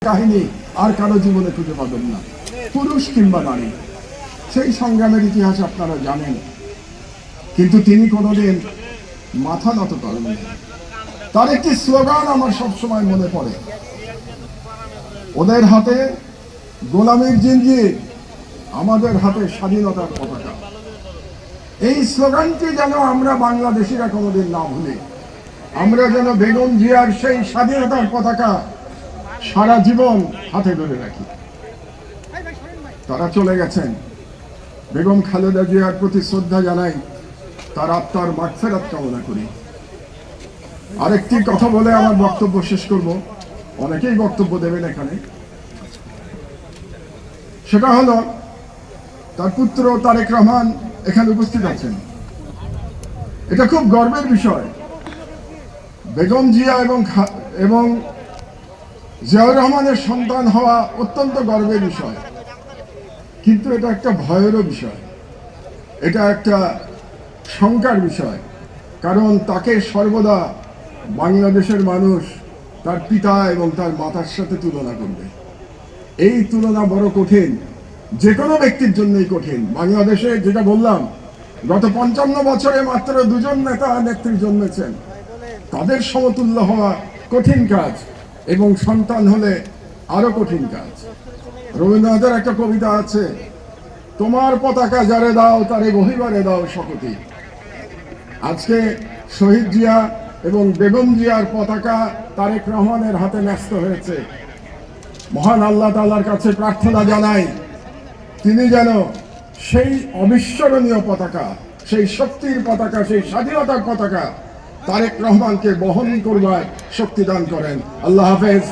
কাহিনী আর কারো জীবনে খুঁজে পাবেন না, পুরুষ কিংবা নারী। সেই সংগ্রামের ইতিহাস আপনারা জানেন, কিন্তু তিনি কোনোদিন মাথা নত করেননি। তার একটি স্লোগান আমার সবসময় মনে পড়ে, ওদের হাতে গোলামীর জিঞ্জির, আমাদের হাতে স্বাধীনতার পতাকা। এই স্লোগানটি যেন আমরা বাংলাদেশিরা কোনোদিন না ভুলি। আমরা যেন বেগম জিয়ার সেই স্বাধীনতার পতাকা সারা জীবন হাতে ধরে রাখি। তারা চলে গেছেন, বেগম খালেদা জিয়ার প্রতি শ্রদ্ধা জানাই, তার আত্মার মাগফিরাত কামনা করি। আরেকটি কথা বলে আমার বক্তব্য শেষ করব, অনেকেই বক্তব্য দেবেন এখানে। সেটা হলো, তার পুত্র তারেক রহমান এখানে উপস্থিত আছেন। এটা খুব গর্বের বিষয়। বেগম জিয়া এবং জিয়াউর রহমানের সন্তান হওয়া অত্যন্ত গর্বের বিষয়, কিন্তু এটা একটা ভয়েরও বিষয়, এটা একটা শঙ্কার বিষয়। কারণ তাকে সর্বদা বাংলাদেশের মানুষ তার পিতা এবং তার মাতার সাথে তুলনা করবে। এই তুলনা বড় কঠিন, যে কোনো ব্যক্তির জন্যই কঠিন। বাংলাদেশে যেটা বললাম, গত 55 বছরে মাত্র 2জন নেতা নেত্রী জন্মেছেন। তাদের সমতুল্য হওয়া কঠিন কাজ, এবং সন্তান হলে আরো কঠিন কাজ। রবীন্দ্রনাথের একটা কবিতা আছে, তোমার পতাকা যারে দাও তারে বহিবারে দাও শপথি। আজকে শহীদ জিয়া এবং বেগম জিয়ার পতাকা তারেক রহমানের হাতে ন্যস্ত হয়েছে। মহান আল্লাহ তাআলার কাছে প্রার্থনা জানাই, তিনি যেন সেই অবিস্মরণীয় পতাকা, সেই শক্তির পতাকা, সেই স্বাধীনতার পতাকা তারেক রহমানকে বহন করবার শক্তি দান করেন। আল্লাহ হাফেজ।